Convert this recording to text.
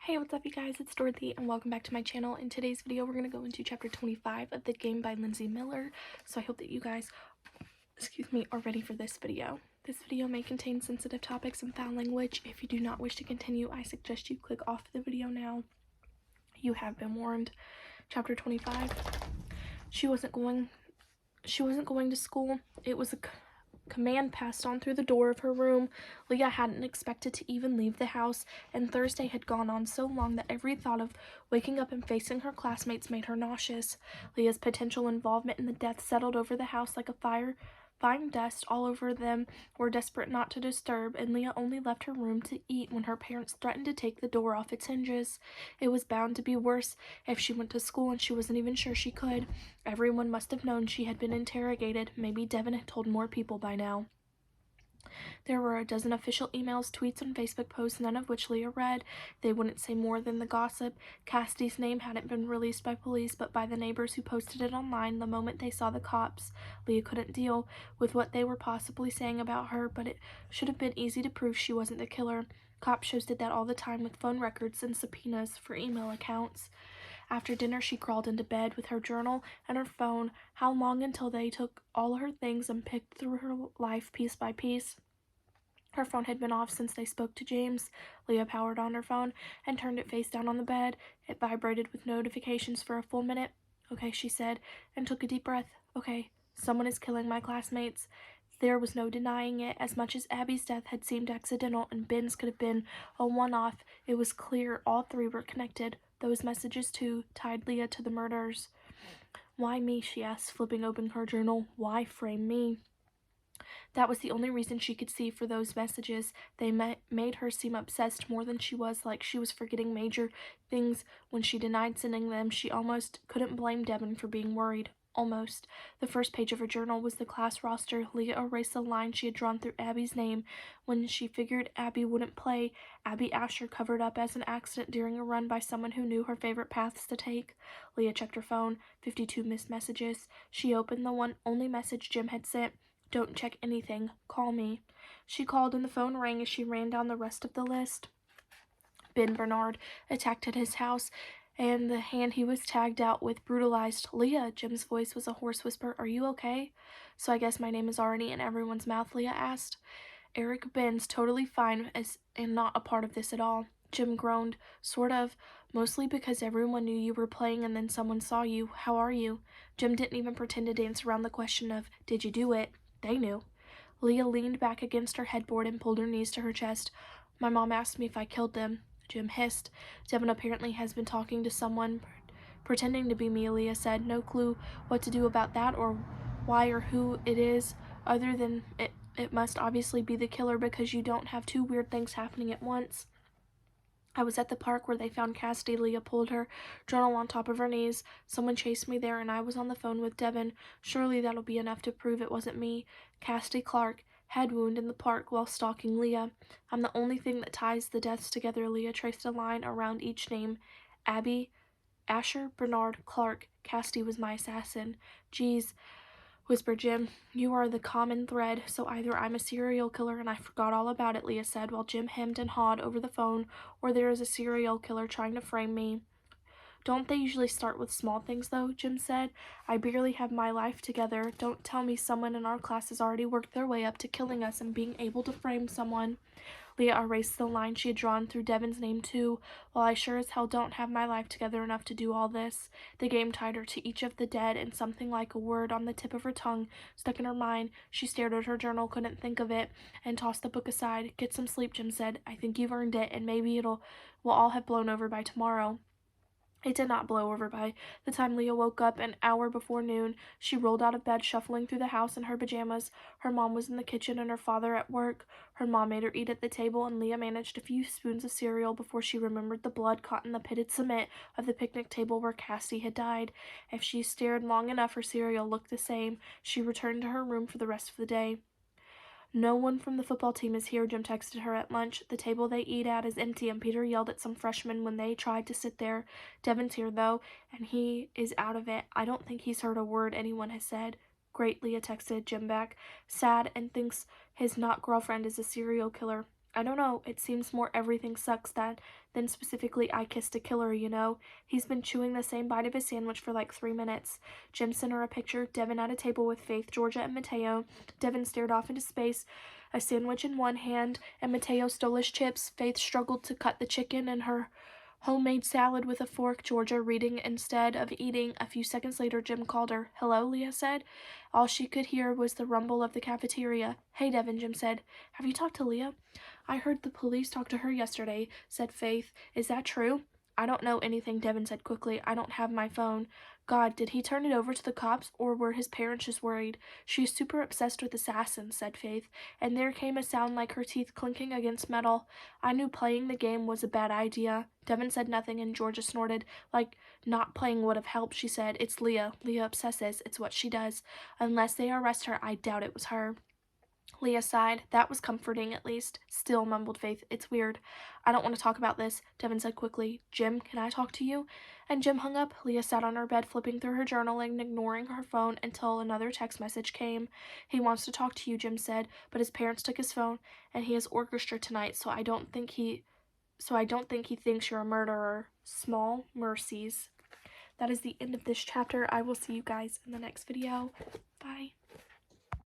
Hey, what's up you guys? It's Dorothy and welcome back to my channel. In today's video, we're going to go into chapter 25 of the game by Lindsay Miller. So I hope that you guys, are ready for this video. This video may contain sensitive topics and foul language. If you do not wish to continue, I suggest you click off the video now. You have been warned. Chapter 25. She wasn't going to school. It was a command passed on through the door of her room. Leah hadn't expected to even leave the house, and Thursday had gone on so long that every thought of waking up and facing her classmates made her nauseous. Leah's potential involvement in the death settled over the house like a fine dust. All over them were desperate not to disturb, and Leah only left her room to eat when her parents threatened to take the door off its hinges. It was bound to be worse if she went to school, and she wasn't even sure she could. Everyone must have known she had been interrogated. Maybe Devin had told more people by now. There were a dozen official emails, tweets, and Facebook posts, none of which Leah read. They wouldn't say more than the gossip. Cassidy's name hadn't been released by police, but by the neighbors who posted it online the moment they saw the cops. Leah couldn't deal with what they were possibly saying about her, but it should have been easy to prove she wasn't the killer. Cop shows did that all the time with phone records and subpoenas for email accounts. After dinner, she crawled into bed with her journal and her phone. How long until they took all her things and picked through her life piece by piece? Her phone had been off since they spoke to James. Leah powered on her phone and turned it face down on the bed. It vibrated with notifications for a full minute. "Okay," she said, and took a deep breath. "Okay, someone is killing my classmates." There was no denying it. As much as Abby's death had seemed accidental and Ben's could have been a one-off, it was clear all three were connected. Those messages, too, tied Leah to the murders. "Why me?" she asked, flipping open her journal. "Why frame me?" That was the only reason she could see for those messages. They made her seem obsessed more than she was, like she was forgetting major things when she denied sending them. She almost couldn't blame Devin for being worried. Almost. The first page of her journal was the class roster. Leah erased the line she had drawn through Abby's name. When she figured Abby wouldn't play, Abby Asher covered up as an accident during a run by someone who knew her favorite paths to take. Leah checked her phone. 52 missed messages. She opened the only message Jim had sent. "Don't check anything. Call me." She called and the phone rang as she ran down the rest of the list. Ben Bernard attacked at his house, and the hand he was tagged out with brutalized. "Leah," Jim's voice was a hoarse whisper, "are you okay?" "So I guess my name is already in everyone's mouth?" Leah asked. "Eric Ben's totally fine and not a part of this at all." Jim groaned. "Sort of. Mostly because everyone knew you were playing and then someone saw you. How are you?" Jim didn't even pretend to dance around the question of, "Did you do it?" They knew. Leah leaned back against her headboard and pulled her knees to her chest. "My mom asked me if I killed them." Jim hissed. "Devin apparently has been talking to someone pretending to be me," Leah said. "No clue what to do about that or why or who it is, other than it must obviously be the killer because you don't have two weird things happening at once." "I was at the park where they found Cassidy." Leah pulled her journal on top of her knees. "Someone chased me there and I was on the phone with Devin. Surely that'll be enough to prove it wasn't me. Cassidy Clark, head wound in the park while stalking Leah. I'm the only thing that ties the deaths together." Leah traced a line around each name. "Abby, Asher, Bernard, Clark. Cassidy was my assassin." "Geez," whispered Jim. "You are the common thread, so either I'm a serial killer and I forgot all about it," Leah said while Jim hemmed and hawed over the phone, "or there is a serial killer trying to frame me." "Don't they usually start with small things, though?" Jim said. "I barely have my life together. Don't tell me someone in our class has already worked their way up to killing us and being able to frame someone." Leah erased the line she had drawn through Devin's name, too. "Well, I sure as hell don't have my life together enough to do all this." The game tied her to each of the dead, and something like a word on the tip of her tongue stuck in her mind. She stared at her journal, couldn't think of it, and tossed the book aside. "Get some sleep," Jim said. "I think you've earned it, and maybe will all have blown over by tomorrow." It did not blow over by the time Leah woke up an hour before noon. She rolled out of bed, shuffling through the house in her pajamas. Her mom was in the kitchen and her father at work. Her mom made her eat at the table, and Leah managed a few spoons of cereal before she remembered the blood caught in the pitted cement of the picnic table where Cassie had died. If she stared long enough, her cereal looked the same. She returned to her room for the rest of the day. "No one from the football team is here," Jim texted her at lunch. "The table they eat at is empty," and Peter yelled at some freshmen when they tried to sit there. "Devin's here, though, and he is out of it. I don't think he's heard a word anyone has said." "Great," Leah texted Jim back. "Sad, and thinks his not girlfriend is a serial killer." I don't know. It seems more everything sucks than specifically I kissed a killer, you know? He's been chewing the same bite of his sandwich for like 3 minutes. Jim sent her a picture. Devin at a table with Faith, Georgia, and Mateo. Devin stared off into space, a sandwich in one hand, and Mateo stole his chips. Faith struggled to cut the chicken and her homemade salad with a fork, Georgia reading instead of eating. A few seconds later, Jim called her. "Hello," Leah said. All she could hear was the rumble of the cafeteria. "Hey, Devin," Jim said. "Have you talked to Leah?" "I heard the police talked to her yesterday," said Faith. "Is that true?" "I don't know anything," Devin said quickly. "I don't have my phone." God, did he turn it over to the cops, or were his parents just worried? "She's super obsessed with assassins," said Faith, and there came a sound like her teeth clinking against metal. "I knew playing the game was a bad idea." Devin said nothing, and Georgia snorted. "Like, not playing would have helped," she said. "It's Leah. Leah obsesses. It's what she does. Unless they arrest her, I doubt it was her." Leah sighed. "That was comforting, at least." "Still," mumbled Faith, "it's weird." "I don't want to talk about this," Devin said quickly. "Jim, can I talk to you?" And Jim hung up. Leah sat on her bed, flipping through her journal and ignoring her phone until another text message came. "He wants to talk to you," Jim said, "but his parents took his phone, and he has orchestra tonight, so I don't think he thinks you're a murderer. Small mercies." That is the end of this chapter. I will see you guys in the next video. Bye.